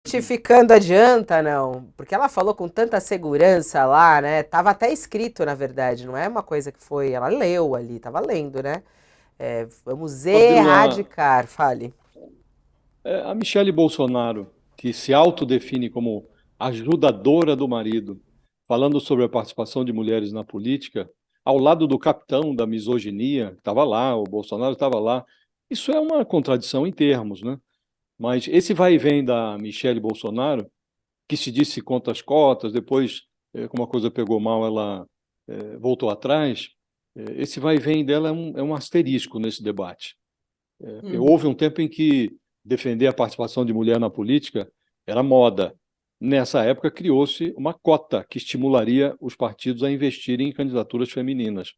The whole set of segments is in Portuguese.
justificando adianta, não. Porque ela falou com tanta segurança lá, né? Tava até escrito, na verdade, não é uma coisa que foi. Ela leu ali, tava lendo, né? Vamos Fabiola, erradicar, fale. a Michele Bolsonaro, que se autodefine como ajudadora do marido, falando sobre a participação de mulheres na política, ao lado do capitão da misoginia, que estava lá, o Bolsonaro estava lá. Isso é uma contradição em termos, né? Mas esse vai e vem da Michele Bolsonaro, que se disse contra as cotas, depois, como a coisa pegou mal, ela voltou atrás. Esse vai e vem dela é um asterisco nesse debate. Uhum. Houve um tempo em que defender a participação de mulher na política era moda. Nessa época, criou-se uma cota que estimularia os partidos a investirem em candidaturas femininas.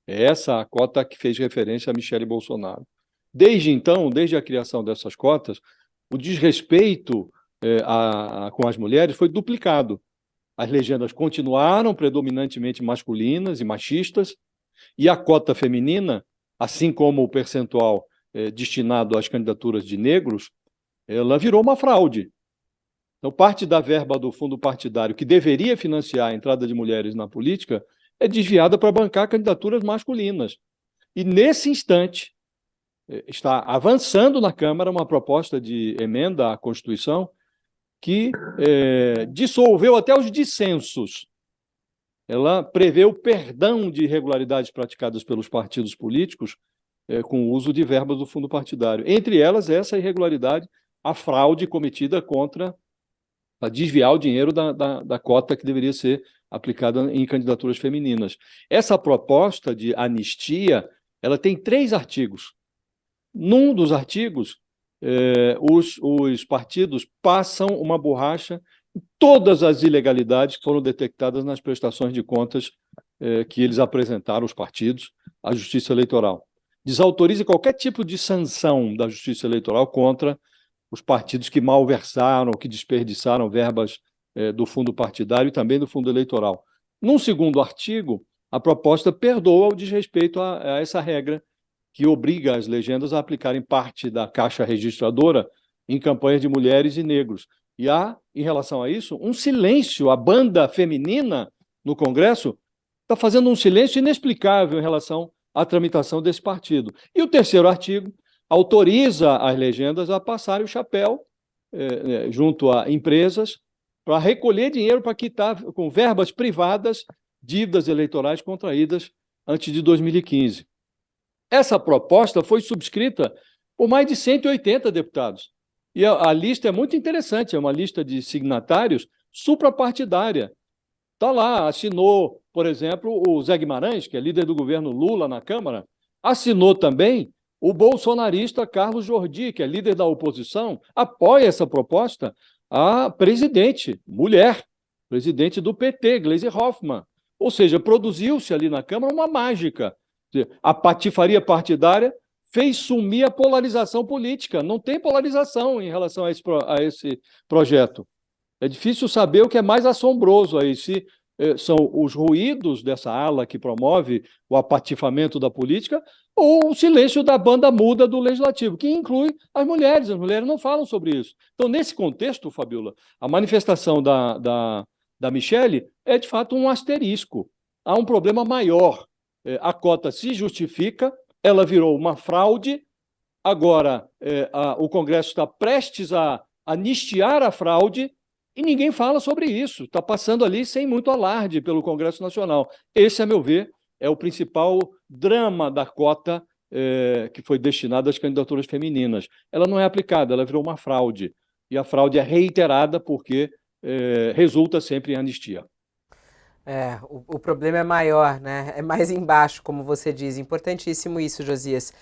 É essa a cota que fez referência a Michele Bolsonaro. Desde então, desde a criação dessas cotas, o desrespeito com as mulheres foi duplicado. As legendas continuaram predominantemente masculinas e machistas, e a cota feminina, assim como o percentual destinado às candidaturas de negros, ela virou uma fraude. Então, parte da verba do fundo partidário que deveria financiar a entrada de mulheres na política é desviada para bancar candidaturas masculinas. E, nesse instante, está avançando na Câmara uma proposta de emenda à Constituição que dissolveu até os dissensos. Ela prevê o perdão de irregularidades praticadas pelos partidos políticos com o uso de verbas do fundo partidário. Entre elas, essa irregularidade, a fraude cometida contra a desviar o dinheiro da cota que deveria ser aplicada em candidaturas femininas. Essa proposta de anistia, ela tem 3 artigos. Num dos artigos, os partidos passam uma borracha em todas as ilegalidades que foram detectadas nas prestações de contas que eles apresentaram, os partidos, à Justiça Eleitoral. Desautoriza qualquer tipo de sanção da Justiça Eleitoral contra os partidos que malversaram, que desperdiçaram verbas do fundo partidário e também do fundo eleitoral. Num segundo artigo, a proposta perdoa o desrespeito a essa regra que obriga as legendas a aplicarem parte da caixa registradora em campanhas de mulheres e negros. E há, em relação a isso, um silêncio. A banda feminina no Congresso está fazendo um silêncio inexplicável em relação à tramitação desse partido. E o terceiro artigo autoriza as legendas a passarem o chapéu junto a empresas para recolher dinheiro para quitar com verbas privadas dívidas eleitorais contraídas antes de 2015. Essa proposta foi subscrita por mais de 180 deputados. E a lista é muito interessante, é uma lista de signatários suprapartidária. Está lá, assinou, por exemplo, o Zé Guimarães, que é líder do governo Lula na Câmara, assinou também o bolsonarista Carlos Jordi, que é líder da oposição, apoia essa proposta, a presidente, mulher, presidente do PT, Gleisi Hoffmann. Ou seja, produziu-se ali na Câmara uma mágica. A patifaria partidária fez sumir a polarização política. Não tem polarização em relação a esse projeto. É difícil saber o que é mais assombroso aí, se são os ruídos dessa ala que promove o apatifamento da política ou o silêncio da banda muda do legislativo, que inclui as mulheres. As mulheres não falam sobre isso. Então, nesse contexto, Fabiola, a manifestação da Michele é, de fato, um asterisco. Há um problema maior. A cota se justifica, ela virou uma fraude, agora o Congresso está prestes a anistiar a fraude e ninguém fala sobre isso. Está passando ali sem muito alarde pelo Congresso Nacional. Esse, a meu ver, é o principal drama da cota que foi destinada às candidaturas femininas. Ela não é aplicada, ela virou uma fraude. E a fraude é reiterada porque resulta sempre em anistia. O problema é maior, né? É mais embaixo, como você diz. Importantíssimo isso, Josias.